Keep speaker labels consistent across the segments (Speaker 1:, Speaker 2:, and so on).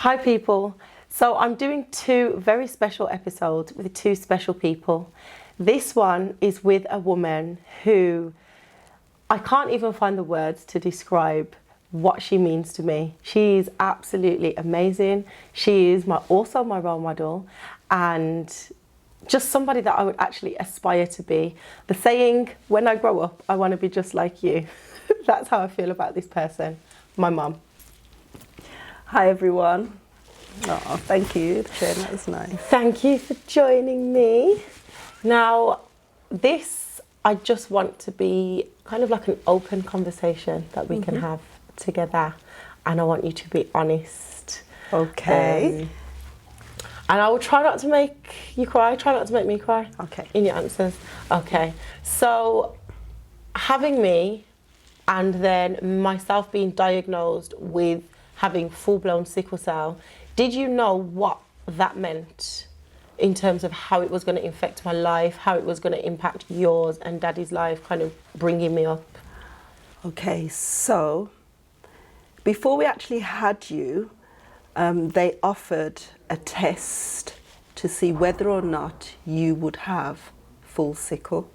Speaker 1: Hi people. So I'm doing two very special episodes with two special people. This one is with a woman who I can't even find the words to describe what she means to me. She is absolutely amazing. She is also my role model and just somebody that I would actually aspire to be. The saying, when I grow up, I want to be just like you. That's how I feel about this person, my mum.
Speaker 2: Hi everyone. Oh, thank you, Jen, that was nice.
Speaker 1: Thank you for joining me. Now, this, I just want to be kind of like an open conversation that we can have together. And I want you to be honest.
Speaker 2: Okay.
Speaker 1: And I will try not to make you cry, try not to make me cry.
Speaker 2: Okay.
Speaker 1: In your answers. Okay. So, having me and then myself being diagnosed with having full-blown sickle cell, did you know what that meant in terms of how it was going to affect my life, how it was going to impact yours and Daddy's life, kind of bringing me up?
Speaker 2: Okay, so before we actually had you, they offered a test to see whether or not you would have full sickle.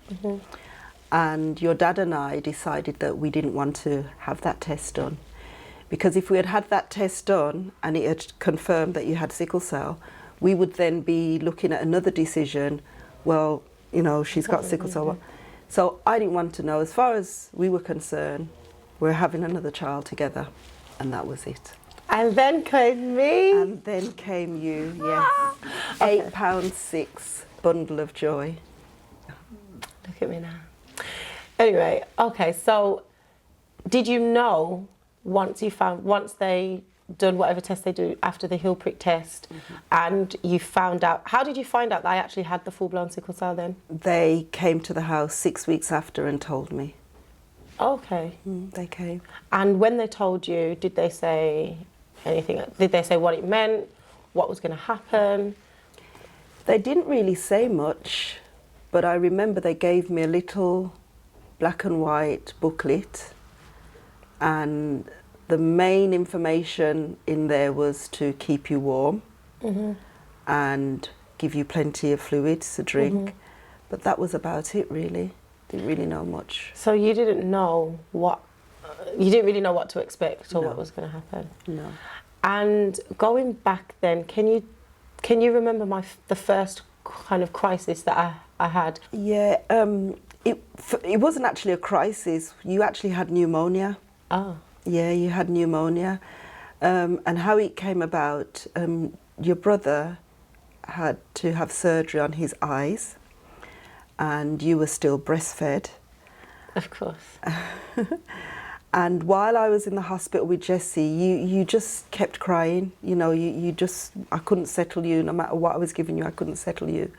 Speaker 2: And your dad and I decided that we didn't want to have that test done. Because if we had had that test done and it had confirmed that you had sickle cell, we would then be looking at another decision. Well, you know, she's got sickle cell. So I didn't want to know. As far as we were concerned, we're having another child together. And that was it.
Speaker 1: And then came me.
Speaker 2: And then came you, yes.
Speaker 1: Okay.
Speaker 2: £8.6 bundle of joy.
Speaker 1: Look at me now. Anyway, okay, so did you know once they done whatever test they do after the heel prick test and you found out, how did you find out that I actually had the full-blown sickle cell then?
Speaker 2: They came to the house 6 weeks after and told me.
Speaker 1: Okay.
Speaker 2: They came.
Speaker 1: And when they told you, did they say anything? Did they say what it meant, what was going to happen?
Speaker 2: They didn't really say much, but I remember they gave me a little black and white booklet, and the main information in there was to keep you warm and give you plenty of fluids to drink. But that was about it, really. Didn't really know much.
Speaker 1: So you didn't know what, you didn't really know what to expect or what was going to happen?
Speaker 2: No.
Speaker 1: And going back then, can you remember the first kind of crisis that I had?
Speaker 2: Yeah, it wasn't actually a crisis. You actually had pneumonia.
Speaker 1: Oh.
Speaker 2: Yeah, you had pneumonia. And how it came about, your brother had to have surgery on his eyes and you were still breastfed.
Speaker 1: Of course.
Speaker 2: And while I was in the hospital with Jessie, you just kept crying. You know, I couldn't settle you. No matter what I was giving you, I couldn't settle you.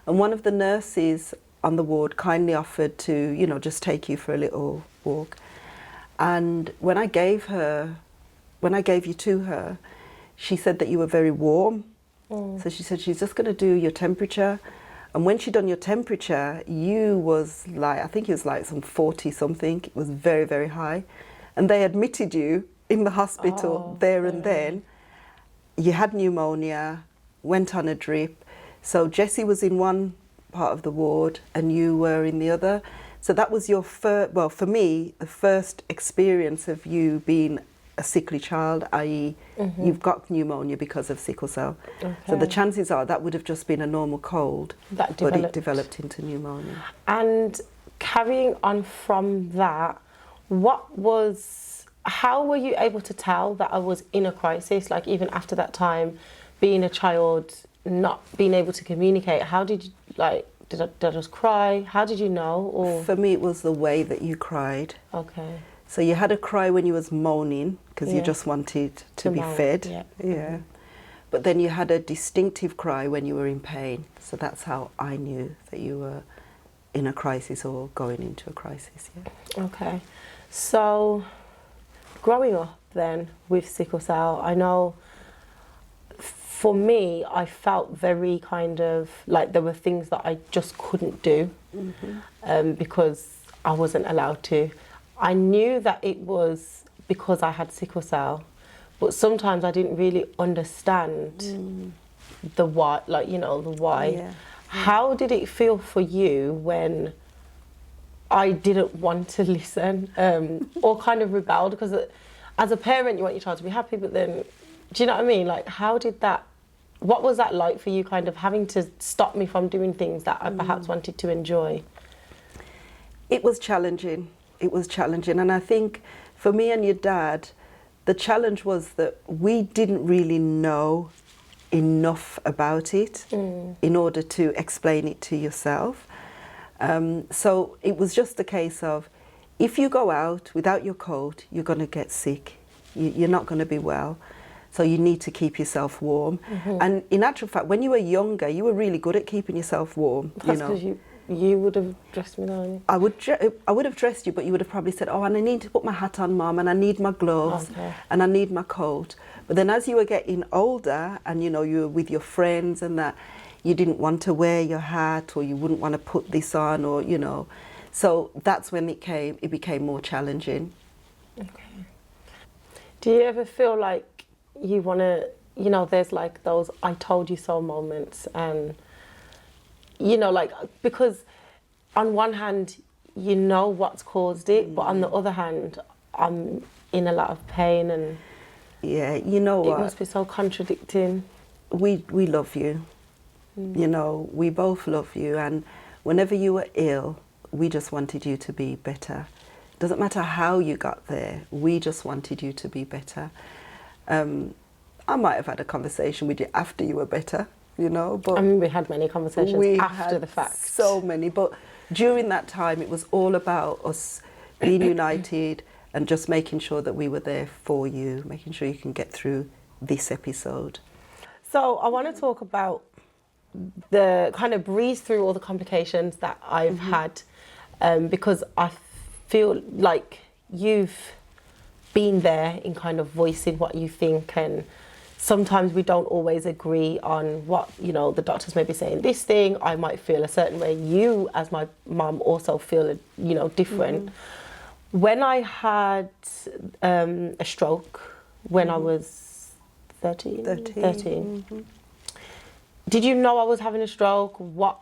Speaker 2: And one of the nurses on the ward kindly offered to, you know, just take you for a little walk. And when I gave you to her, she said that you were very warm. So she said she's just going to do your temperature. And when she done your temperature, you was like, I think it was like some 40 something. It was very, very high. And they admitted you in the hospital there and then. You had pneumonia, went on a drip. So Jessie was in one part of the ward and you were in the other. So that was your first, well, for me, the first experience of you being a sickly child, i.e. you've got pneumonia because of sickle cell. So the chances are that would have just been a normal cold, but it developed into pneumonia.
Speaker 1: And carrying on from that, how were you able to tell that I was in a crisis? Like even after that time, being a child, not being able to communicate, how did you, like, did I just cry? How did you know? Or?
Speaker 2: For me, it was the way that you cried.
Speaker 1: Okay.
Speaker 2: So you had a cry when you was moaning because you just wanted to be fed. Yeah. But then you had a distinctive cry when you were in pain. So that's how I knew that you were in a crisis or going into a crisis. Yeah.
Speaker 1: Okay. So growing up then with sickle cell, I know for me, I felt very kind of like there were things that I just couldn't do because I wasn't allowed to. I knew that it was because I had sickle cell, but sometimes I didn't really understand the why, like, you know, the why.
Speaker 2: Yeah.
Speaker 1: How did it feel for you when I didn't want to listen, or kind of rebelled? Because as a parent, you want your child to be happy, but then, do you know what I mean? Like, what was that like for you, kind of having to stop me from doing things that I perhaps wanted to enjoy?
Speaker 2: It was challenging. It was challenging. And I think for me and your dad, the challenge was that we didn't really know enough about it in order to explain it to yourself. So it was just a case of, if you go out without your coat, you're going to get sick. You're not going to be well. So you need to keep yourself warm. And in actual fact, when you were younger, you were really good at keeping yourself warm.
Speaker 1: That's because you would have dressed me down.
Speaker 2: I would have dressed you, but you would have probably said, oh, and I need to put my hat on, Mum, and I need my gloves, and I need my coat. But then as you were getting older, and you know, you were with your friends and that, you didn't want to wear your hat, or you wouldn't want to put this on, or, you know. So that's when it became more challenging.
Speaker 1: Okay. Do you ever feel like you want to, you know, there's like those I told you so moments, and, you know, like, because on one hand, you know what's caused it, but on the other hand, I'm in a lot of pain, and
Speaker 2: yeah, you know what?
Speaker 1: It must be so contradicting.
Speaker 2: We love you. You know, we both love you, and whenever you were ill, we just wanted you to be better. Doesn't matter how you got there, we just wanted you to be better. I might have had a conversation with you after you were better, you know, but
Speaker 1: I mean, we had many conversations after the fact.
Speaker 2: So many, but during that time, it was all about us being united and just making sure that we were there for you, making sure you can get through this episode.
Speaker 1: So I want to talk about the kind of breeze through all the complications that I've had, because I feel like you've been there in kind of voicing what you think, and sometimes we don't always agree on what, you know, the doctors may be saying this thing, I might feel a certain way, you as my mum also feel, you know, different. When I had a stroke when I was 13. Did you know I was having a stroke? What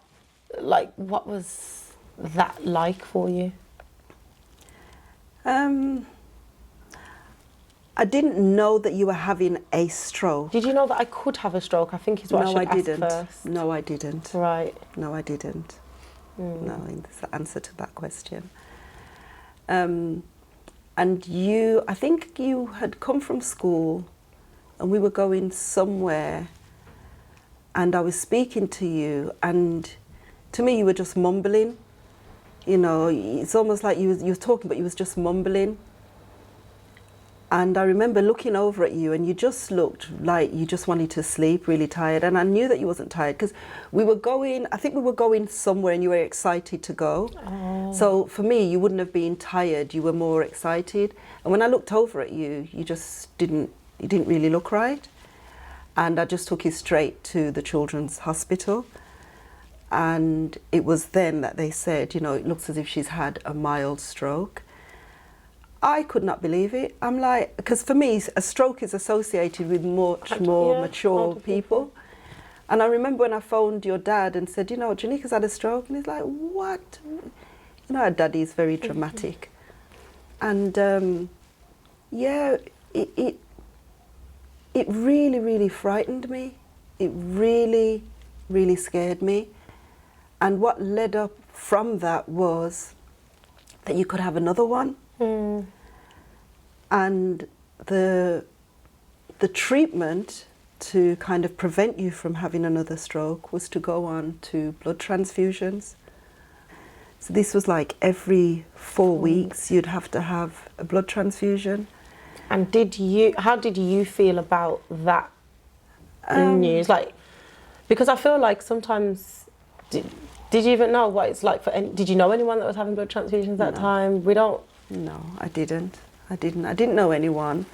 Speaker 1: was that like for you?
Speaker 2: I didn't know that you were having a stroke.
Speaker 1: Did you know that I could have a stroke? I think is what I should ask first.
Speaker 2: No, I didn't.
Speaker 1: Right.
Speaker 2: No, I didn't. No, that's the answer to that question. And I think you had come from school, and we were going somewhere, and I was speaking to you, and to me you were just mumbling. You know, it's almost like you were talking, but you was just mumbling. And I remember looking over at you, and you just looked like you just wanted to sleep, really tired. And I knew that you wasn't tired, because I think we were going somewhere, and you were excited to go. Oh. So for me, you wouldn't have been tired, you were more excited. And when I looked over at you, you didn't really look right. And I just took you straight to the Children's Hospital. And it was then that they said, you know, it looks as if she's had a mild stroke. I could not believe it. I'm like, because for me, a stroke is associated with much more mature people. And I remember when I phoned your dad and said, you know, Janika's had a stroke. And he's like, what? You know, our daddy is very dramatic. And yeah, it really, really frightened me. It really, really scared me. And what led up from that was that you could have another one. And the treatment to kind of prevent you from having another stroke was to go on to blood transfusions. So this was like every 4 weeks you'd have to have a blood transfusion.
Speaker 1: And how did you feel about that news? Like, because I feel like sometimes, did you even know what it's like did you know anyone that was having blood transfusions at that time? We don't.
Speaker 2: No, I didn't know anyone.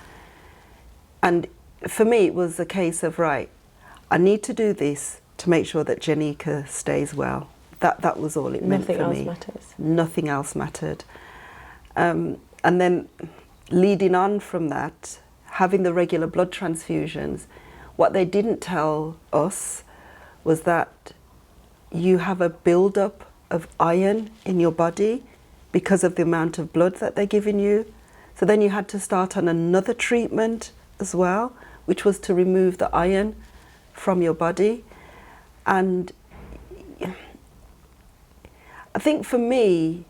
Speaker 2: And for me, it was a case of, right, I need to do this to make sure that Jenica stays well. That was all it meant for me.
Speaker 1: Nothing else matters.
Speaker 2: Nothing else mattered. And then leading on from that, having the regular blood transfusions, what they didn't tell us was that you have a build-up of iron in your body because of the amount of blood that they're giving you. So then you had to start on another treatment as well, which was to remove the iron from your body. And I think for me,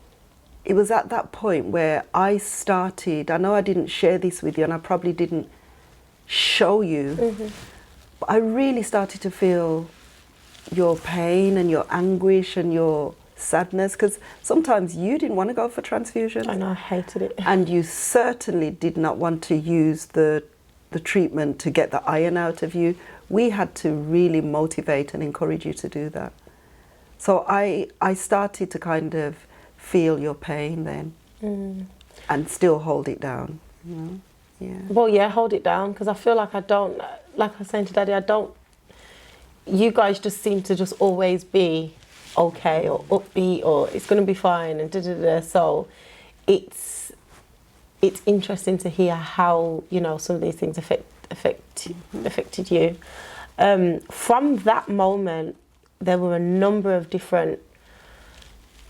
Speaker 2: it was at that point where I started, I know I didn't share this with you and I probably didn't show you, but I really started to feel your pain and your anguish and your sadness, because sometimes you didn't want to go for transfusions.
Speaker 1: I know, I hated it.
Speaker 2: And you certainly did not want to use the treatment to get the iron out of you. We had to really motivate and encourage you to do that. So I started to kind of feel your pain then and still hold it down. You know? Yeah.
Speaker 1: Well, yeah, hold it down, because I feel like I don't, like I was saying to Daddy, I don't, you guys just seem to just always be okay or upbeat or it's going to be fine and da-da-da. So it's interesting to hear how, you know, some of these things affected you. From that moment, there were a number of different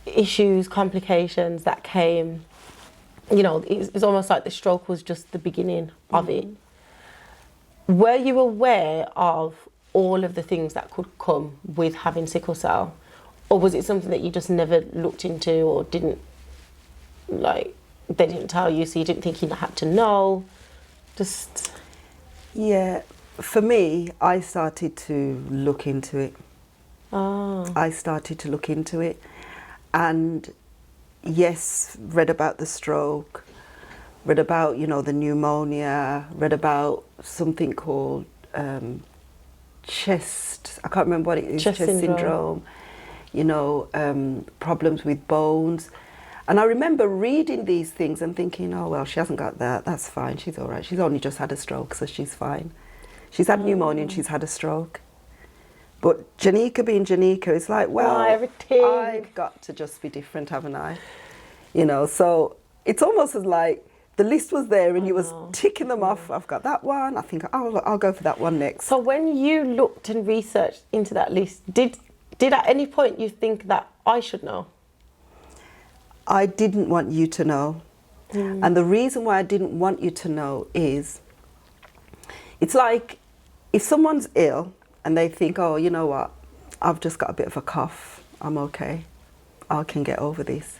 Speaker 1: issues, complications that came. You know, it's almost like the stroke was just the beginning of it. Were you aware of all of the things that could come with having sickle cell? Or was it something that you just never looked into or didn't, like, they didn't tell you, so you didn't think you had to know? Just...
Speaker 2: Yeah, for me, I started to look into it.
Speaker 1: Oh.
Speaker 2: I started to look into it. And yes, read about the stroke, read about, you know, the pneumonia, read about something called chest, I can't remember what it is, chest syndrome. You know, problems with bones. And I remember reading these things and thinking, oh, well, she hasn't got that, that's fine, she's all right. She's only just had a stroke, so she's fine. She's had pneumonia and she's had a stroke. But Janika being Janika, it's like, well, I've got to just be different, haven't I? You know, so it's almost as like the list was there and you was ticking them off. I've got that one, I think I'll go for that one next.
Speaker 1: So when you looked and researched into that list, did at any point you think that I should know?
Speaker 2: I didn't want you to know. And the reason why I didn't want you to know is, it's like if someone's ill and they think, oh, you know what, I've just got a bit of a cough, I'm okay, I can get over this.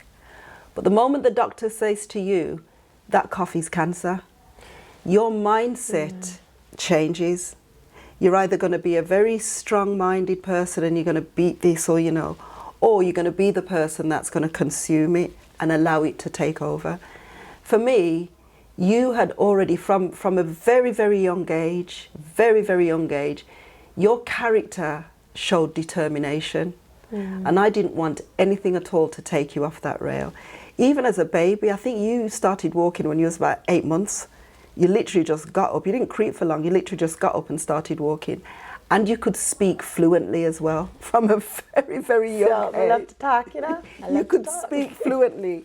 Speaker 2: But the moment the doctor says to you, that cough is cancer, your mindset changes. You're either going to be a very strong-minded person and you're going to beat this, or, you know, or you're going to be the person that's going to consume it and allow it to take over. For me, you had already, from a very, very young age, your character showed determination. And I didn't want anything at all to take you off that rail. Even as a baby, I think you started walking when you was about 8 months. You literally just got up. You didn't creep for long. You literally just got up and started walking. And you could speak fluently as well from a very, very young age.
Speaker 1: I love to talk, you know.
Speaker 2: You could speak fluently.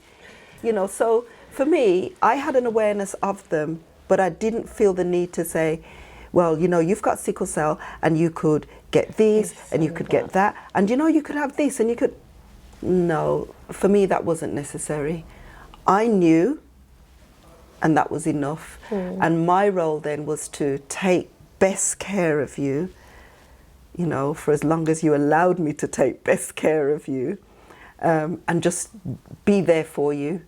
Speaker 2: You know, so for me, I had an awareness of them, but I didn't feel the need to say, well, you know, you've got sickle cell and you could get this and you could get that. And, you know, you could have this and you could... No, for me, that wasn't necessary. I knew, and that was enough. And my role then was to take best care of you, you know, for as long as you allowed me to take best care of you, and just be there for you.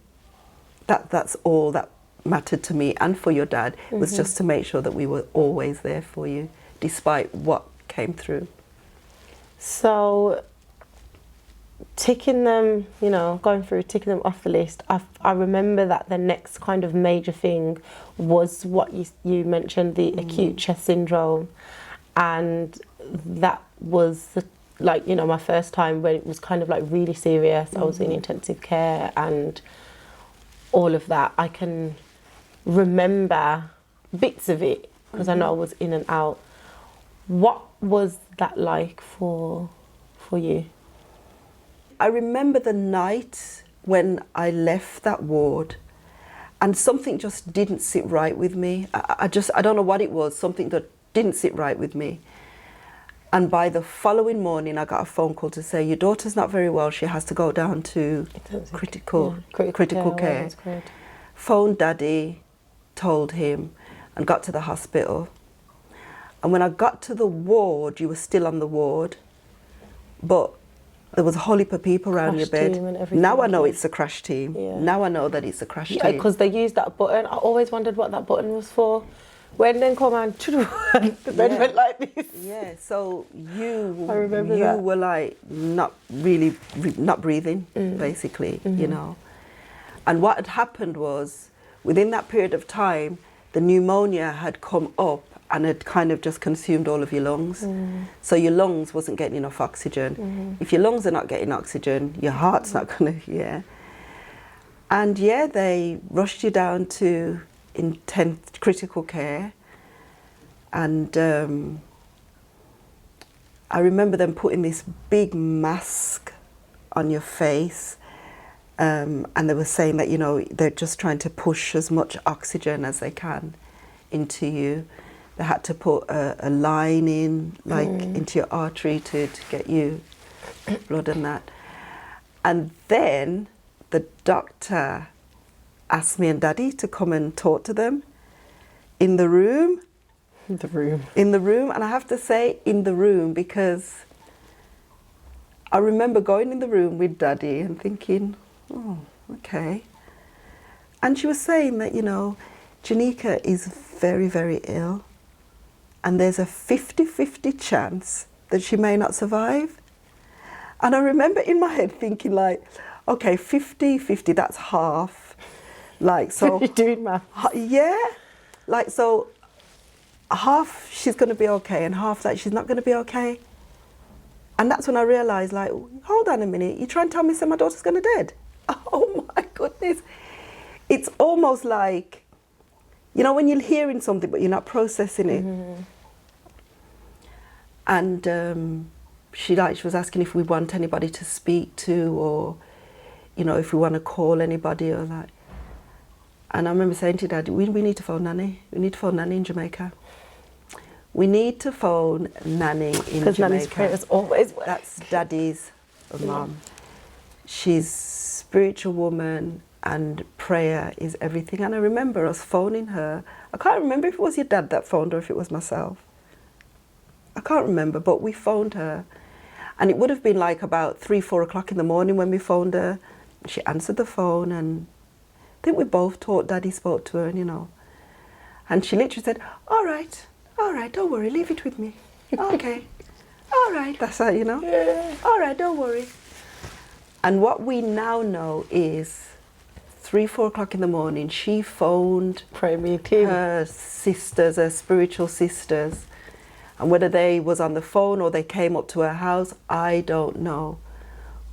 Speaker 2: That's all that mattered to me and for your dad, was just to make sure that we were always there for you, despite what came through.
Speaker 1: So, ticking them, you know, ticking them off the list, I remember that the next kind of major thing was what you mentioned, the acute chest syndrome. And that was, like, you know, my first time when it was kind of like really serious. I was in intensive care and all of that. I can remember bits of it because I know I was in and out. What was that like for you? I
Speaker 2: remember the night when I left that ward, and something just didn't sit right with me. I don't know what it was, something that didn't sit right with me. And by the following morning, I got a phone call to say, your daughter's not very well, she has to go down to critical care. Phoned Daddy, told him, and got to the hospital. And when I got to the ward, you were still on the ward, but there was a whole heap of people around your bed. Now I know it's a crash team. Yeah. Now I know that it's a crash team.
Speaker 1: Because they used that button. I always wondered what that button was for. When then come and the bed went like this.
Speaker 2: Yeah, so you
Speaker 1: that.
Speaker 2: were like not breathing, basically, you know. And what had happened was, within that period of time, the pneumonia had come up and had kind of just consumed all of your lungs. So your lungs wasn't getting enough oxygen. If your lungs are not getting oxygen, your heart's not going to, And they rushed you down to intense critical care. And I remember them putting this big mask on your face. And they were saying that, you know, they're just trying to push as much oxygen as they can into you. They had to put a line in, like, into your artery to get you blood and that. And then the doctor asked me and Daddy to come and talk to them in the room. In the room. And I have to say in the room, because I remember going in the room with Daddy and thinking, oh, okay. And she was saying that, you know, Janika is very, very ill. And there's a 50-50 chance that she may not survive. And I remember in my head thinking, like, okay, 50-50, that's half. Like, so...
Speaker 1: You're doing math.
Speaker 2: Yeah. Like, so half she's going to be okay and half that she's not going to be okay. And that's when I realised, like, hold on a minute, you're trying to tell me my daughter's going to dead? Oh, my goodness. It's almost like, you know, when you're hearing something but you're not processing it. And she was asking if we want anybody to speak to, or, you know, if we want to call anybody or that. And I remember saying to Dad, we need to phone Nanny. We need to phone Nanny in Jamaica. We need to phone Nanny in Jamaica.
Speaker 1: Because Nanny's prayers always work.
Speaker 2: That's Daddy's mum. She's a spiritual woman and prayer is everything. And I remember us phoning her. I can't remember if it was your dad that phoned or if it was myself. I can't remember, but we phoned her. And it would have been like about 3-4 o'clock in the morning when we phoned her. She answered the phone, and I think we both thought Daddy spoke to her, and, you know. And she literally said, all right, don't worry, leave it with me. Okay, all right, that's how, you know. Yeah. All right, don't worry. And what we now know is 3-4 o'clock in the morning, she phoned her sisters, her spiritual sisters. And whether they was on the phone or they came up to her house, I don't know.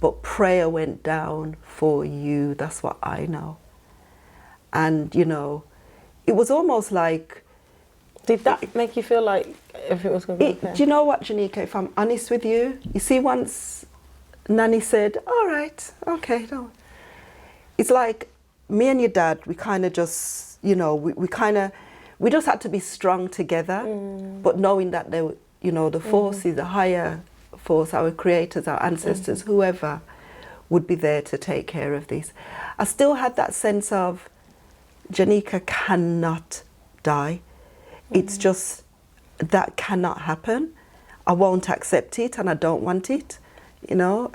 Speaker 2: But prayer went down for you. That's what I know. And, you know, it was almost like...
Speaker 1: Did that make you feel like if it was going to be okay?
Speaker 2: Do you know what, Janika, if I'm honest with you, you see, once Nanny said, all right, okay, don't. It's like me and your dad, we kind of just, you know, we just had to be strong together, but knowing that they, you know, the force is the higher force, our creators, our ancestors, whoever would be there to take care of this. I still had that sense of Janika cannot die. It's just that cannot happen. I won't accept it and I don't want it, you know.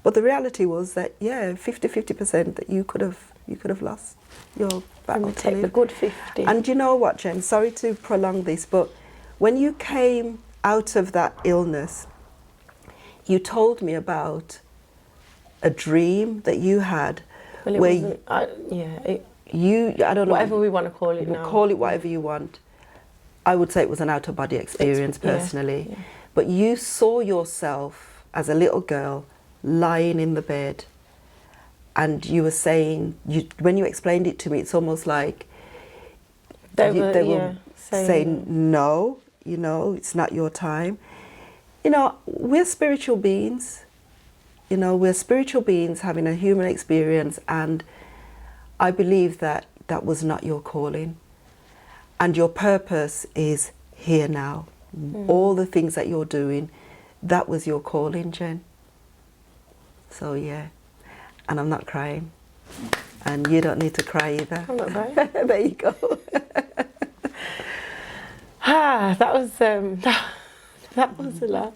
Speaker 2: But the reality was that, yeah, 50% that you could have lost your battle to
Speaker 1: take
Speaker 2: live.
Speaker 1: the good 50.
Speaker 2: And you know what, Jen, sorry to prolong this, but when you came out of that illness, you told me about a dream that you had.
Speaker 1: Well, it
Speaker 2: where
Speaker 1: wasn't, I don't know. Whatever we want to call it now.
Speaker 2: Call it whatever you want. I would say it was an out-of-body experience personally. Yeah. But you saw yourself as a little girl lying in the bed, and you were saying, when you explained it to me, it's almost like they were saying, no, you know, it's not your time. You know, we're spiritual beings. You know, we're spiritual beings having a human experience, and I believe that that was not your calling. And your purpose is here now. All the things that you're doing, that was your calling, Jen. So yeah, and I'm not crying. And you don't need to cry either.
Speaker 1: I'm not crying.
Speaker 2: There you go.
Speaker 1: That was that was a lot.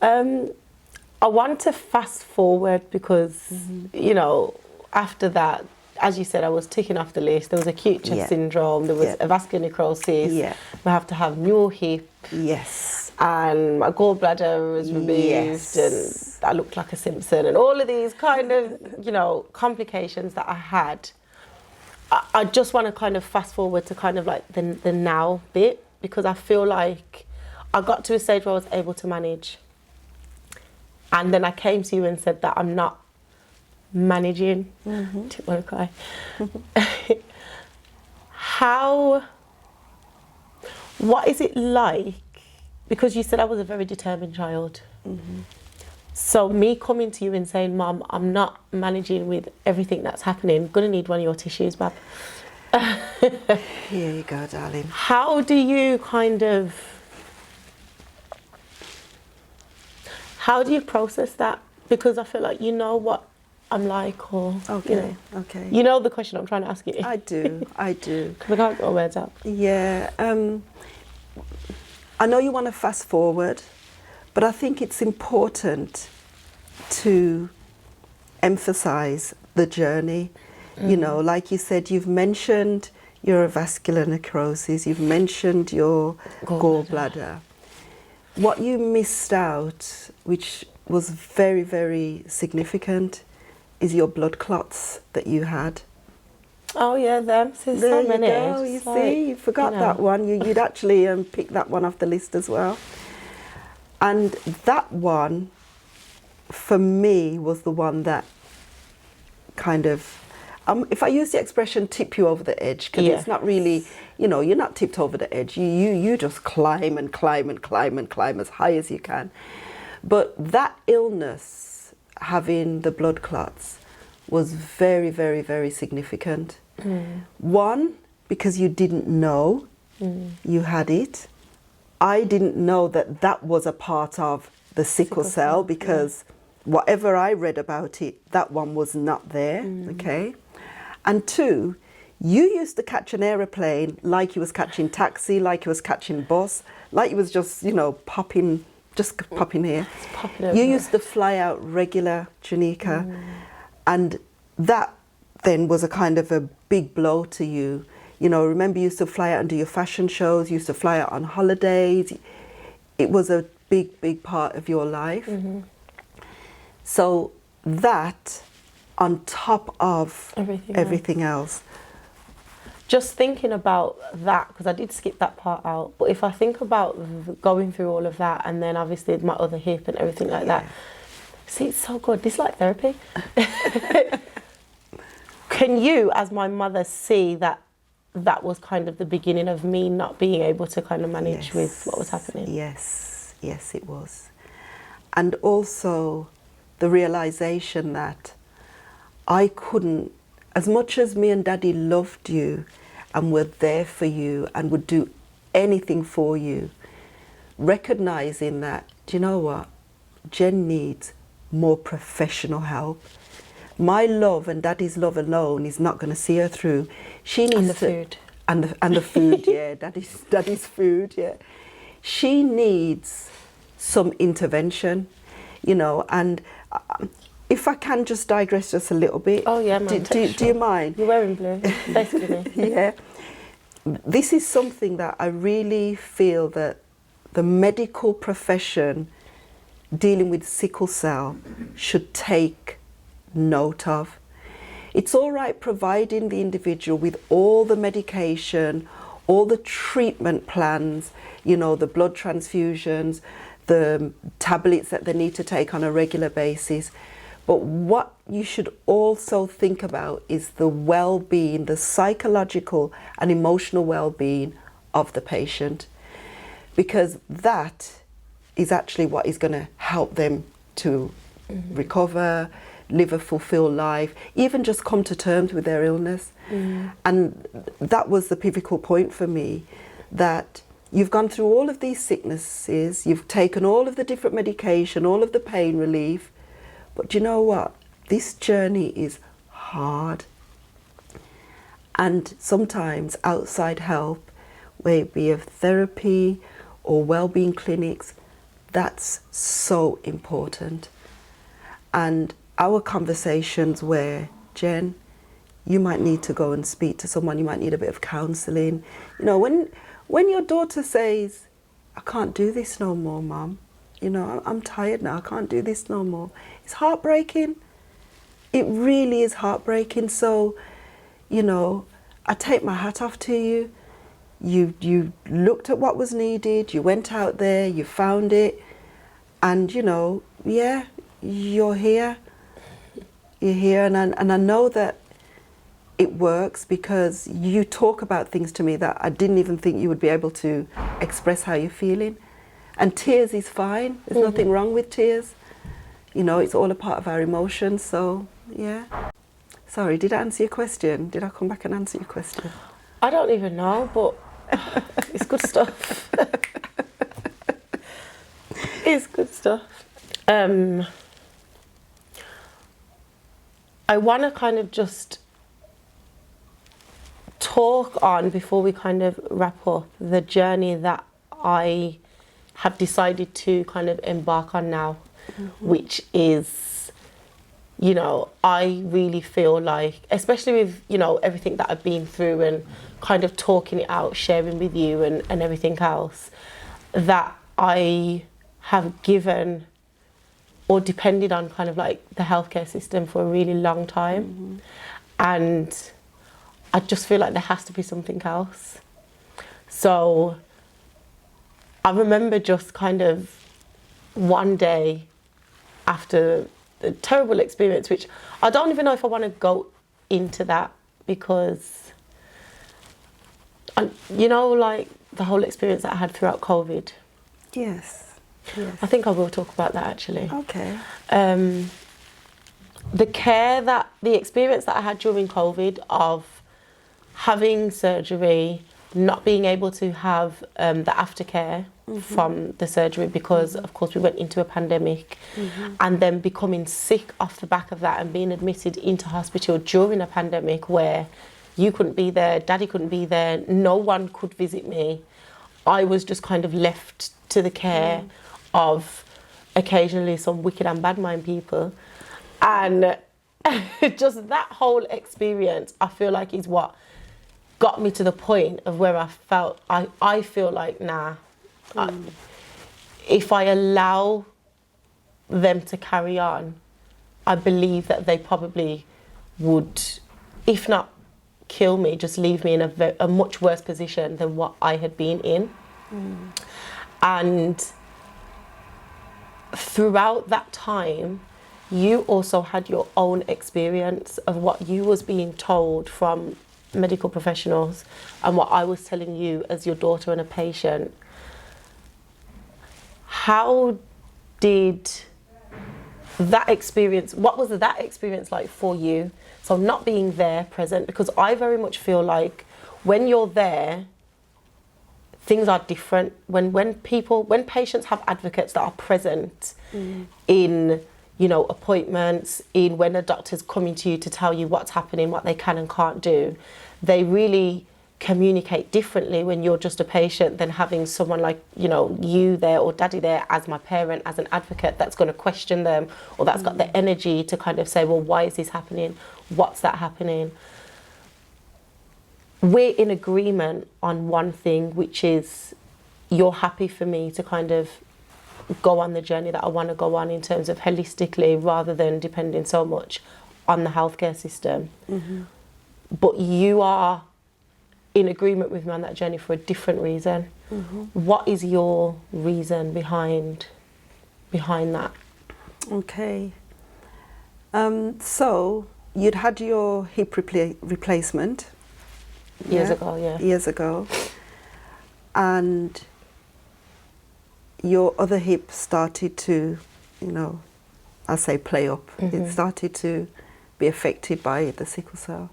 Speaker 1: I want to fast forward because you know, after that, as you said, I was ticking off the list. There was acute chest syndrome. There was a vascular necrosis.
Speaker 2: Yeah.
Speaker 1: We have to have new hip.
Speaker 2: Yes.
Speaker 1: And my gallbladder was removed, and I looked like a Simpson, and all of these kind of, you know, complications that I had. I just want to kind of fast forward to kind of like the now bit, because I feel like I got to a stage where I was able to manage. And then I came to you and said that I'm not managing. Didn't want to cry. What is it like? Because you said I was a very determined child. So me coming to you and saying, Mum, I'm not managing with everything that's happening. I'm going to need one of your tissues, Bab.
Speaker 2: Here you go, darling.
Speaker 1: How do you process that? Because I feel like you know what I'm like, or
Speaker 2: Okay,
Speaker 1: you know,
Speaker 2: okay.
Speaker 1: you know the question I'm trying to ask you.
Speaker 2: I do.
Speaker 1: I can't get my words out.
Speaker 2: Yeah. I know you want to fast forward, but I think it's important to emphasize the journey. You know, like you said, you've mentioned your vascular necrosis, you've mentioned your gallbladder. What you missed out, which was very, very significant, is your blood clots that you had.
Speaker 1: Oh yeah, them. So
Speaker 2: There
Speaker 1: many.
Speaker 2: you go, you see, you forgot that one. You'd actually pick that one off the list as well. And that one, for me, was the one that kind of, if I use the expression tip you over the edge, because it's not really, you know, you're not tipped over the edge. You just climb and climb and climb and climb as high as you can. But that illness, having the blood clots, was very, very, very significant. One, because you didn't know you had it. I didn't know that that was a part of the sickle cell, because whatever I read about it, that one was not there, okay? And two, you used to catch an aeroplane like you was catching taxi, like you was catching bus, like you was just, you know, popping here. You used to fly out regular, Janika, and that then was a kind of a big blow to you. You know, remember you used to fly out and do your fashion shows, you used to fly out on holidays. It was a big, big part of your life. So that, on top of everything else.
Speaker 1: Just thinking about that, because I did skip that part out, but if I think about going through all of that, and then obviously my other hip and everything like that, see, it's so good. This is like therapy. Can you, as my mother, see that that was kind of the beginning of me not being able to kind of manage with what was happening?
Speaker 2: Yes, yes, it was. And also the realization that I couldn't, as much as me and Daddy loved you and were there for you and would do anything for you, recognizing that, do you know what, Jen needs more professional help. My love and Daddy's love alone is not going to see her through. She needs the
Speaker 1: food.
Speaker 2: And the food, yeah, Daddy's food, yeah. She needs some intervention, you know, and if I can just digress just a little bit.
Speaker 1: Oh yeah, man.
Speaker 2: Do you mind?
Speaker 1: You're wearing blue, basically.
Speaker 2: Yeah. This is something that I really feel that the medical profession dealing with sickle cell should take note of. It's all right providing the individual with all the medication, all the treatment plans, you know, the blood transfusions, the tablets that they need to take on a regular basis. But what you should also think about is the well-being, the psychological and emotional well-being of the patient, because that is actually what is going to help them to recover, live a fulfilled life, even just come to terms with their illness. And that was the pivotal point for me, that you've gone through all of these sicknesses, you've taken all of the different medication, all of the pain relief, but you know what? This journey is hard. And sometimes outside help, whether it be of therapy or well-being clinics, that's so important. And our conversations where, Jen, you might need to go and speak to someone, you might need a bit of counselling. You know, when your daughter says, I can't do this no more, Mum, you know, I'm tired now, I can't do this no more. It's heartbreaking. It really is heartbreaking. So, you know, I take my hat off to you. You looked at what was needed, you went out there, you found it, and you know, yeah, you're here. You're here, and I know that it works because you talk about things to me that I didn't even think you would be able to express how you're feeling. And tears is fine. There's nothing wrong with tears. You know, it's all a part of our emotions, so yeah. Sorry, did I answer your question? Did I come back and answer your question?
Speaker 1: I don't even know, but it's good stuff. It's good stuff. I want to kind of just talk on, before we kind of wrap up, the journey that I have decided to kind of embark on now, which is, you know, I really feel like, especially with, you know, everything that I've been through and kind of talking it out, sharing with you and everything else, that I have given or depended on kind of like the healthcare system for a really long time. And I just feel like there has to be something else. So I remember just kind of one day after the terrible experience, which I don't even know if I want to go into that, because, you know, like the whole experience that I had throughout COVID.
Speaker 2: Yes. Yes.
Speaker 1: I think I will talk about that actually.
Speaker 2: Okay.
Speaker 1: The experience that I had during COVID of having surgery, not being able to have the aftercare from the surgery because, of course, we went into a pandemic, and then becoming sick off the back of that and being admitted into hospital during a pandemic where you couldn't be there, Daddy couldn't be there, no one could visit me. I was just kind of left to the care of occasionally some wicked and bad mind people. And just that whole experience, I feel like, is what got me to the point of where I feel like, if I allow them to carry on, I believe that they probably would, if not kill me, just leave me in a much worse position than what I had been in. And throughout that time, you also had your own experience of what you was being told from medical professionals and what I was telling you as your daughter and a patient. How did that experience, what was that experience like for you? So not being there, present, because I very much feel like when you're there, things are different. When patients have advocates that are present in, you know, appointments, in when a doctor's coming to you to tell you what's happening, what they can and can't do, they really communicate differently when you're just a patient than having someone like, you know, you there or Daddy there as my parent, as an advocate that's going to question them, or that's got the energy to kind of say, well, why is this happening? What's that happening? We're in agreement on one thing, which is you're happy for me to kind of go on the journey that I want to go on in terms of holistically, rather than depending so much on the healthcare system. But you are in agreement with me on that journey for a different reason. What is your reason behind that?
Speaker 2: Okay. So you'd had your hip replacement
Speaker 1: Years ago.
Speaker 2: Years ago. And your other hip started to, you know, I say play up. It started to be affected by the sickle cell.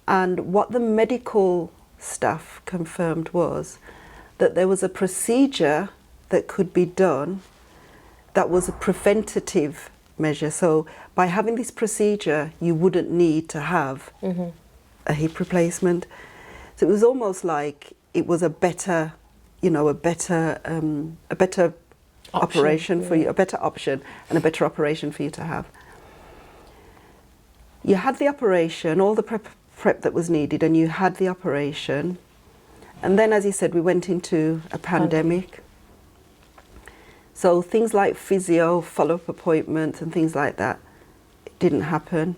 Speaker 2: And what the medical staff confirmed was that there was a procedure that could be done that was a preventative measure. So by having this procedure, you wouldn't need to have a hip replacement. So it was almost like it was a better, you know, a better operation for you, a better option and a better operation for you to have. You had the operation, all the prep that was needed, and you had the operation. And then, as you said, we went into a pandemic. So things like physio, follow-up appointments and things like that didn't happen.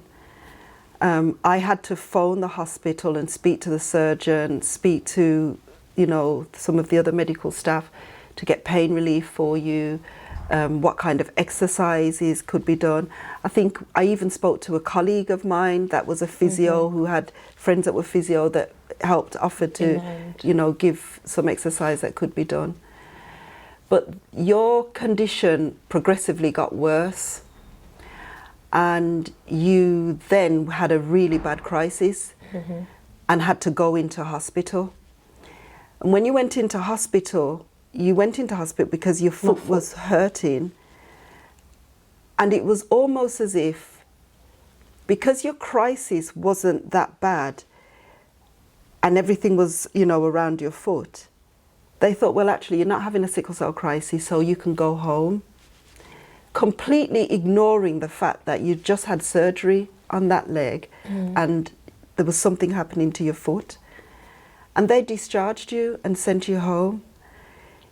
Speaker 2: I had to phone the hospital and speak to the surgeon, speak to, you know, some of the other medical staff to get pain relief for you, what kind of exercises could be done. I think I even spoke to a colleague of mine that was a physio who had friends that were physio that helped, offered to, you know, give some exercise that could be done. But your condition progressively got worse, and you then had a really bad crisis and had to go into hospital. And when you went into hospital, because your foot was hurting, and it was almost as if, because your crisis wasn't that bad and everything was, you know, around your foot, they thought, well, actually, you're not having a sickle cell crisis, so you can go home, completely ignoring the fact that you just had surgery on that leg and there was something happening to your foot. And they discharged you and sent you home.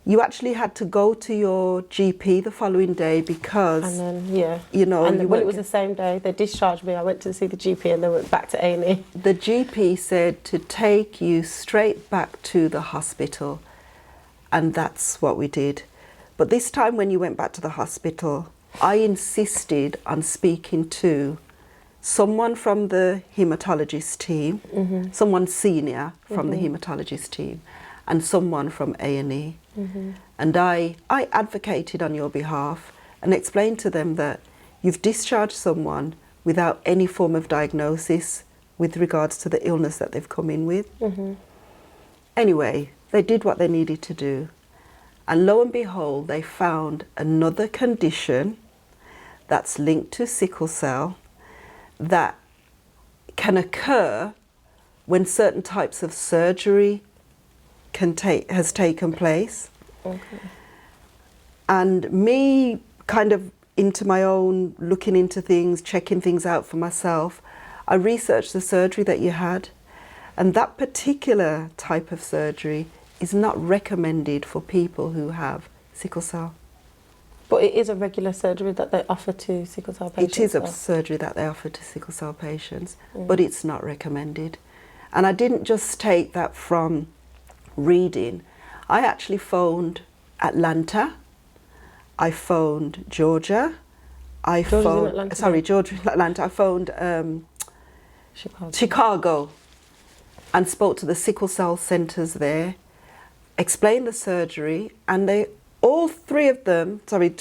Speaker 2: You actually had to go to your GP the following day because,
Speaker 1: and then,
Speaker 2: you know,
Speaker 1: and well, it was the same day they discharged me. I went to see the GP and then went back to A&E.
Speaker 2: The GP said to take you straight back to the hospital, and that's what we did. But this time when you went back to the hospital, I insisted on speaking to someone from the haematologist team, someone senior from the haematologist team, and someone from A&E. And I advocated on your behalf and explained to them that you've discharged someone without any form of diagnosis with regards to the illness that they've come in with. Anyway, they did what they needed to do. And lo and behold, they found another condition that's linked to sickle cell that can occur when certain types of surgery has taken place. And me kind of into my own, looking into things, checking things out for myself, I researched the surgery that you had, and that particular type of surgery is not recommended for people who have sickle cell.
Speaker 1: But it is a regular surgery that they offer to sickle cell patients?
Speaker 2: It is a surgery that they offer to sickle cell patients, but it's not recommended. And I didn't just take that from reading. I actually phoned Atlanta, I phoned Georgia, I phoned Atlanta, I phoned Chicago and spoke to the sickle cell centres there, explained the surgery, and two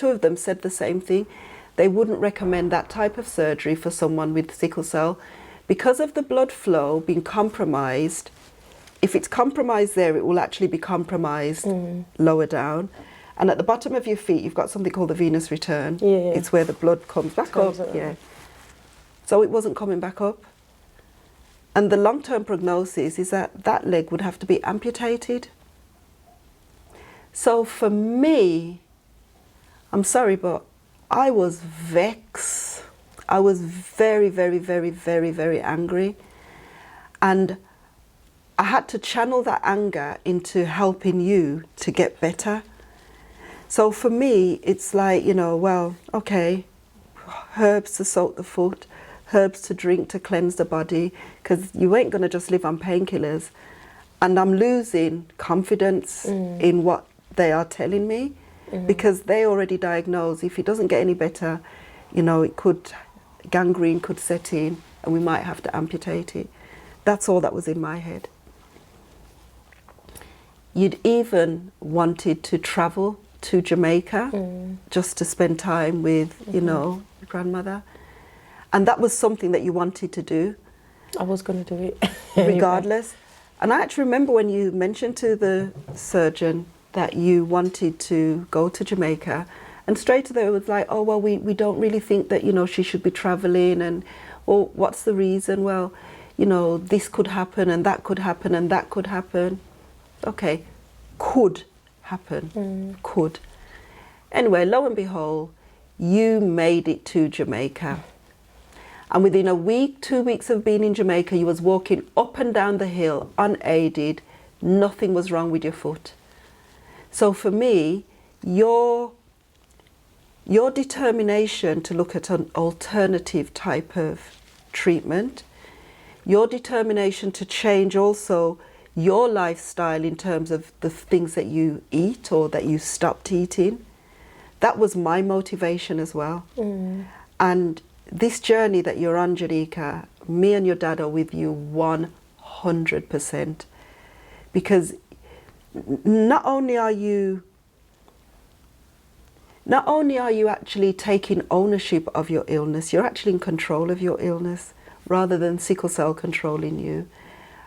Speaker 2: of them said the same thing. They wouldn't recommend that type of surgery for someone with sickle cell because of the blood flow being compromised. If it's compromised there, it will actually be compromised lower down. And at the bottom of your feet, you've got something called the venous return. It's where the blood comes back up. So it wasn't coming back up. And the long-term prognosis is that that leg would have to be amputated. So for me, I'm sorry, but I was vexed. I was very, very, very, very, very angry. And I had to channel that anger into helping you to get better. So for me, it's like, you know, well, okay, herbs to soak the foot, herbs to drink to cleanse the body, because you ain't going to just live on painkillers. And I'm losing confidence in what they are telling me, because they already diagnosed if it doesn't get any better, you know, gangrene could set in and we might have to amputate it. That's all that was in my head. You'd even wanted to travel to Jamaica just to spend time with, you know, your grandmother. And that was something that you wanted to do.
Speaker 1: I was going to do it.
Speaker 2: Regardless. And I actually remember when you mentioned to the surgeon that you wanted to go to Jamaica, and straight away it was like, oh, well, we don't really think that, you know, she should be traveling, and, well, what's the reason? Well, you know, this could happen and that could happen and that could happen. Okay, could happen, could. Anyway, lo and behold, you made it to Jamaica. And within a week, 2 weeks of being in Jamaica, you was walking up and down the hill unaided. Nothing was wrong with your foot. So for me, your determination to look at an alternative type of treatment, your determination to change also your lifestyle in terms of the things that you eat or that you stopped eating, that was my motivation as well. And this journey that you're on, Janika, me and your dad are with you 100%. Because not only are you actually taking ownership of your illness, you're actually in control of your illness rather than sickle cell controlling you.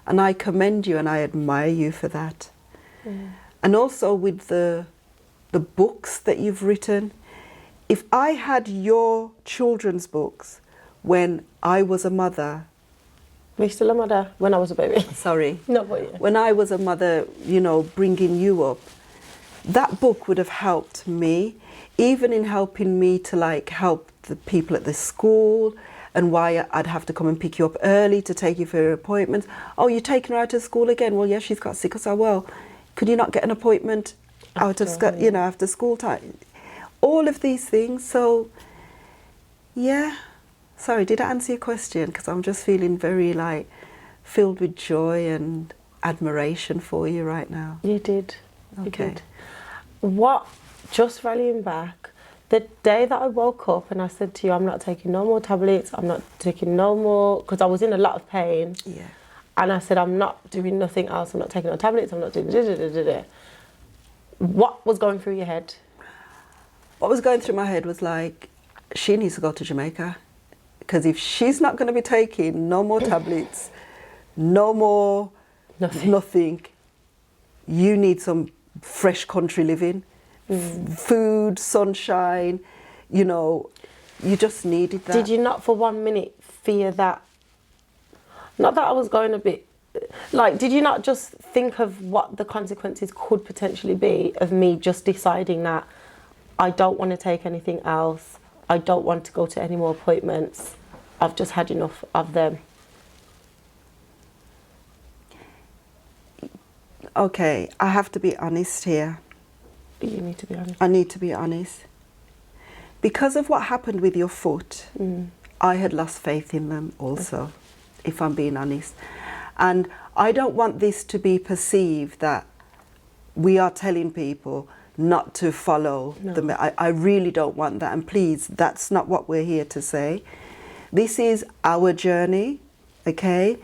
Speaker 2: And I commend you and I admire you for that. And also with the books that you've written, if I had your children's books when I was a mother...
Speaker 1: Were you still a mother? When I was a baby.
Speaker 2: Sorry.
Speaker 1: No, but yeah.
Speaker 2: When I was a mother, you know, bringing you up, that book would have helped me, even in helping me to like help the people at the school, and why I'd have to come and pick you up early to take you for your appointments. Oh, you're taking her out of school again? Well, yeah, she's got sickle cell. Well, could you not get an appointment out of school, you know, after school time? All of these things. So, yeah. Sorry, did I answer your question? Because I'm just feeling very like filled with joy and admiration for you right now.
Speaker 1: You did.
Speaker 2: Okay.
Speaker 1: You did. What, just rallying back, the day that I woke up and I said to you, I'm not taking no more tablets, I'm not taking no more, because I was in a lot of pain.
Speaker 2: Yeah.
Speaker 1: And I said, I'm not doing nothing else, I'm not taking no tablets, I'm not doing da-da-da-da-da. What was going through your head?
Speaker 2: What was going through my head was like, she needs to go to Jamaica. Because if she's not going to be taking no more tablets, no more nothing, you need some fresh country living, food, sunshine, you know, you just needed that.
Speaker 1: Did you not for 1 minute fear that, not that I was going a bit, like, did you not just think of what the consequences could potentially be of me just deciding that I don't want to take anything else, I don't want to go to any more appointments, I've just had enough of them?
Speaker 2: Okay, I have to be honest here.
Speaker 1: You need to be honest.
Speaker 2: I need to be honest. Because of what happened with your foot, I had lost faith in them also, if I'm being honest. And I don't want this to be perceived that we are telling people not to follow them. I really don't want that. And please, that's not what we're here to say. This is our journey, okay?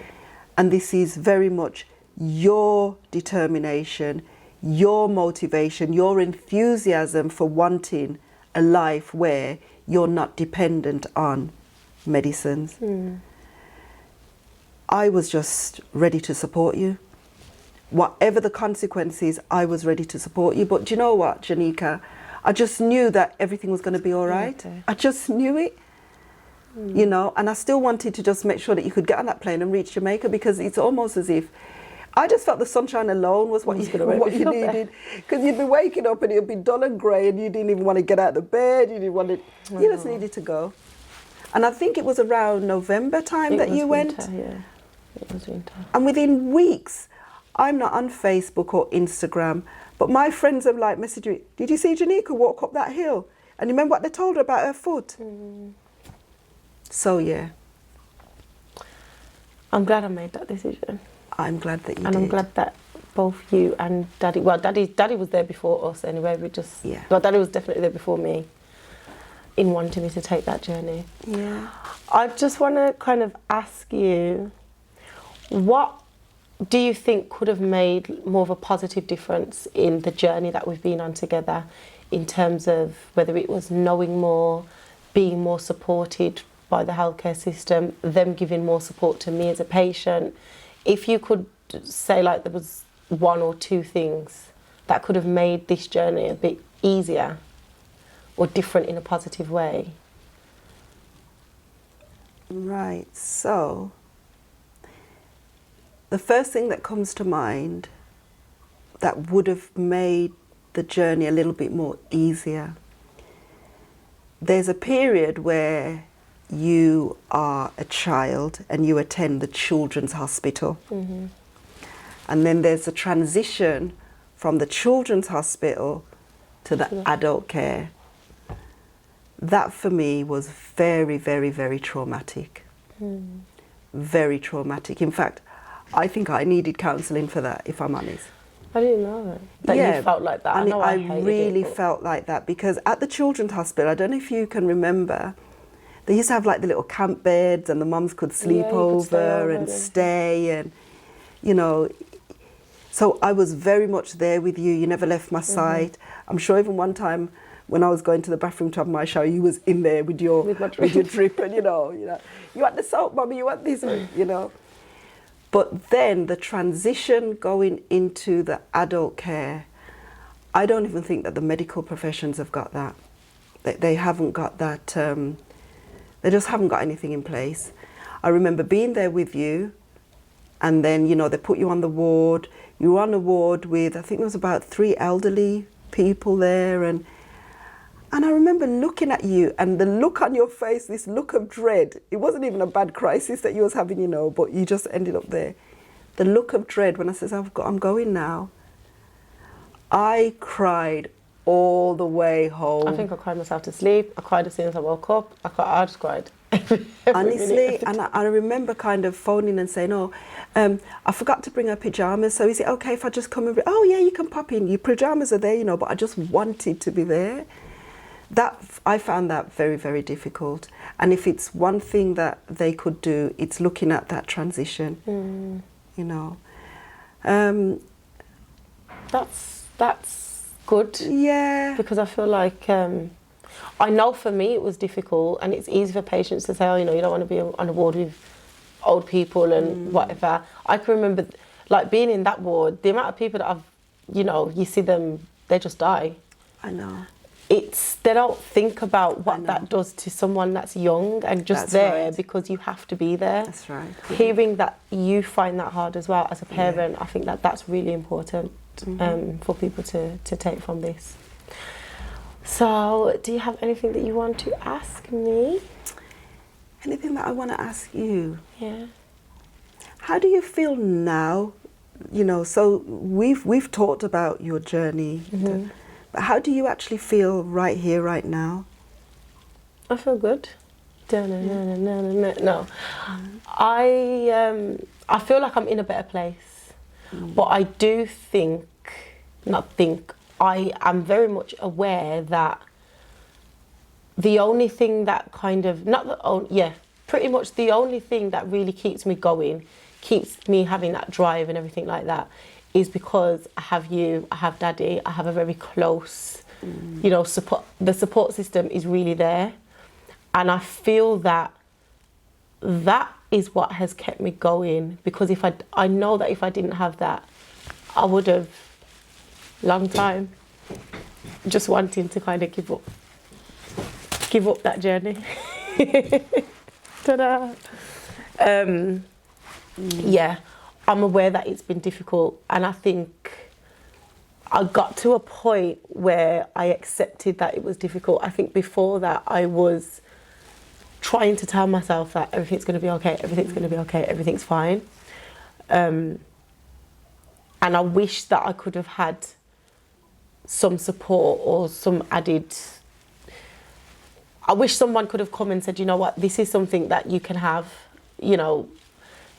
Speaker 2: And this is very much your determination, your motivation, your enthusiasm for wanting a life where you're not dependent on medicines. I was just ready to support you. Whatever the consequences, I was ready to support you. But do you know what, Janika? I just knew that everything was going to be all right.
Speaker 1: Okay.
Speaker 2: I just knew it, you know, and I still wanted to just make sure that you could get on that plane and reach Jamaica, because it's almost as if I just felt the sunshine alone was what you needed. Because you'd be waking up and it'd be dull and grey and you didn't even want to get out of bed, you didn't want to, you just needed to go. And I think it was around November time that you went.
Speaker 1: Yeah, it was winter.
Speaker 2: And within weeks, I'm not on Facebook or Instagram, but my friends have like messaged me, did you see Janika walk up that hill? And you remember what they told her about her foot? So yeah.
Speaker 1: I'm glad I made that decision.
Speaker 2: I'm glad that you did.
Speaker 1: And I'm glad that both you and Daddy, well, Daddy was there before us anyway, well, Daddy was definitely there before me in wanting me to take that journey.
Speaker 2: Yeah.
Speaker 1: I just want to kind of ask you, what do you think could have made more of a positive difference in the journey that we've been on together, in terms of whether it was knowing more, being more supported by the healthcare system, them giving more support to me as a patient? If you could say like there was one or two things that could have made this journey a bit easier or different in a positive way.
Speaker 2: Right, so the first thing that comes to mind that would have made the journey a little bit more easier, there's a period where you are a child and you attend the children's hospital.
Speaker 1: Mm-hmm.
Speaker 2: And then there's a transition from the children's hospital to the adult care. That for me was very, very, very traumatic. Very traumatic. In fact, I think I needed counselling for that, if I'm honest.
Speaker 1: I didn't know that
Speaker 2: Yeah,
Speaker 1: you felt like that.
Speaker 2: I
Speaker 1: know I hated
Speaker 2: really
Speaker 1: it,
Speaker 2: felt like that, because at the children's hospital, I don't know if you can remember, they used to have like the little camp beds and the mums could sleep over and stay, and you know, so I was very much there with you. You never left my sight. I'm sure even one time when I was going to the bathroom to have my shower, you was in there with your drip, and you want the soap, mommy, you want this, you know. But then the transition going into the adult care, I don't even think that the medical professions have got that. They haven't got that, they just haven't got anything in place. I remember being there with you, and then, you know, they put you on the ward. You were on a ward with, I think there was about 3 elderly people there, and I remember looking at you and the look on your face, this look of dread. It wasn't even a bad crisis that you was having, you know, but you just ended up there. The look of dread when I said, I'm going now. I cried all the way home.
Speaker 1: I think I cried myself to sleep. I cried as soon as I woke up. I just cried.
Speaker 2: Honestly, and I remember kind of phoning and saying, I forgot to bring her pyjamas, so is it okay if I just come and oh yeah, you can pop in, your pyjamas are there, you know, but I just wanted to be there. That, I found that very, very difficult. And if it's one thing that they could do, it's looking at that transition, you know.
Speaker 1: That's good.
Speaker 2: Yeah.
Speaker 1: Because I feel like, I know for me it was difficult, and it's easy for patients to say, oh, you know, you don't want to be on a ward with old people and whatever. I can remember like being in that ward, the amount of people that I've, you know, you see them, they just die.
Speaker 2: I know.
Speaker 1: They don't think about what that does to someone that's young and just
Speaker 2: That's
Speaker 1: there
Speaker 2: right.
Speaker 1: because you have to be there.
Speaker 2: That's right.
Speaker 1: Hearing that you find that hard as well as a parent, I think that that's really important for people to take from this. So, do you have anything that you want to ask me?
Speaker 2: Anything that I want to ask you?
Speaker 1: Yeah.
Speaker 2: How do you feel now? You know, so we've talked about your journey, but how do you actually feel right here, right now?
Speaker 1: I feel good. No. I feel like I'm in a better place. But I do I am very much aware that the only thing that pretty much the only thing that really keeps me going, keeps me having that drive and everything like that, is because I have you, I have Daddy, I have a very close, you know, support. The support system is really there. And I feel that is what has kept me going, because I know that if I didn't have that, I would have, long time, just wanting to kind of give up that journey. Ta-da! Yeah, I'm aware that it's been difficult, and I think I got to a point where I accepted that it was difficult. I think before that I was trying to tell myself that everything's going to be okay, everything's going to be okay, everything's fine. And I wish that I could have had some support or some added... I wish someone could have come and said, you know what, this is something that you can have, you know,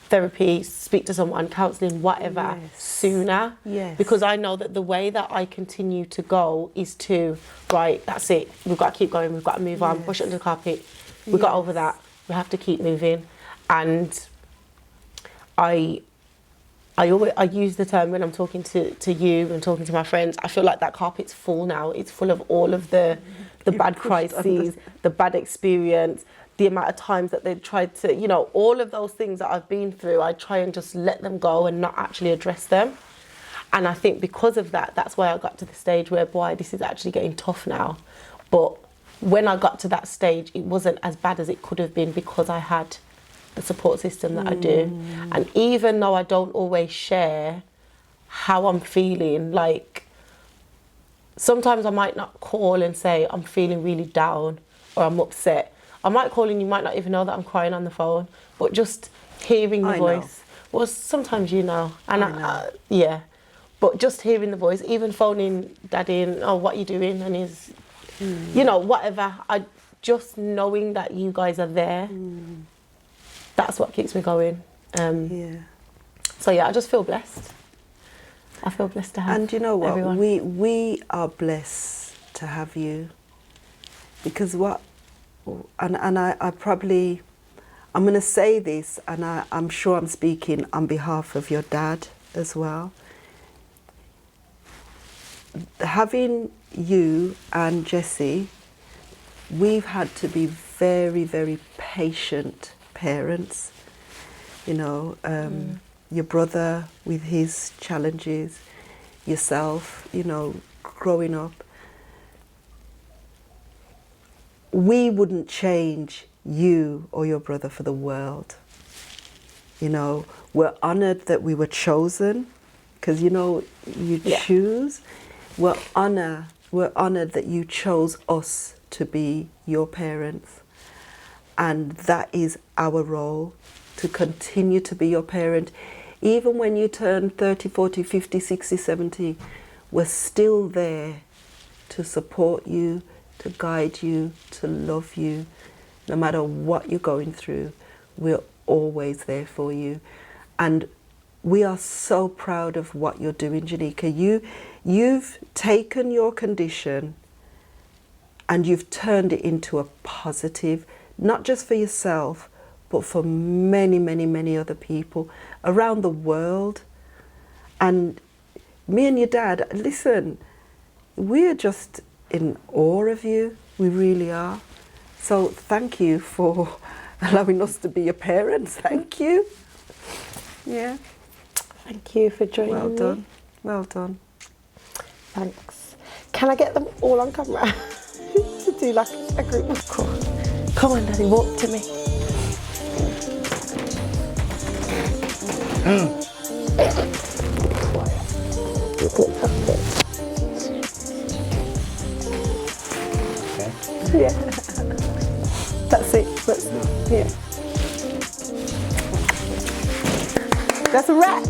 Speaker 1: therapy, speak to someone, counselling, whatever, sooner.
Speaker 2: Yes.
Speaker 1: Because I know that the way that I continue to go is to, right, that's it, we've got to keep going, we've got to move on, push it under the carpet, we got over that, we have to keep moving. And I I use the term when I'm talking to you and talking to my friends. I feel like that carpet's full now. It's full of all of the bad crises, the bad experience, the amount of times that they tried to, you know, all of those things that I've been through. I try and just let them go and not actually address them. And I think because of that, that's why I got to the stage where, boy, this is actually getting tough now. But when I got to that stage, it wasn't as bad as it could have been because I had the support system that I do. And even though I don't always share how I'm feeling, like sometimes I might not call and say I'm feeling really down or I'm upset. I might call and you might not even know that I'm crying on the phone, but just hearing the voice. Well, sometimes you know. And yeah. But just hearing the voice, even phoning Daddy and, oh, what are you doing? And he's, you know, whatever. Just knowing that you guys are there, that's what keeps me going. So yeah, I just feel blessed. I feel blessed to have
Speaker 2: And you know what?
Speaker 1: everyone.
Speaker 2: We are blessed to have you. Because I'm going to say this, and I'm sure I'm speaking on behalf of your dad as well. Having you and Jessie, we've had to be very, very patient parents. You know, your brother with his challenges, yourself, you know, growing up. We wouldn't change you or your brother for the world. You know, we're honoured that we were chosen, because, you know, you choose. We're honoured that you chose us to be your parents. And that is our role, to continue to be your parent. Even when you turn 30, 40, 50, 60, 70, we're still there to support you, to guide you, to love you. No matter what you're going through, we're always there for you. And we are so proud of what you're doing, Janika. You've taken your condition and you've turned it into a positive, not just for yourself, but for many, many, many other people around the world. And me and your dad, listen, we're just in awe of you. We really are. So thank you for allowing us to be your parents. Thank you. Yeah.
Speaker 1: Thank you for joining
Speaker 2: Well
Speaker 1: me.
Speaker 2: done. Well done.
Speaker 1: Thanks. Can I get them all on camera? To do like a group of call. Come on, Daddy, walk to me. Yeah. That's it. Yeah. That's a wrap.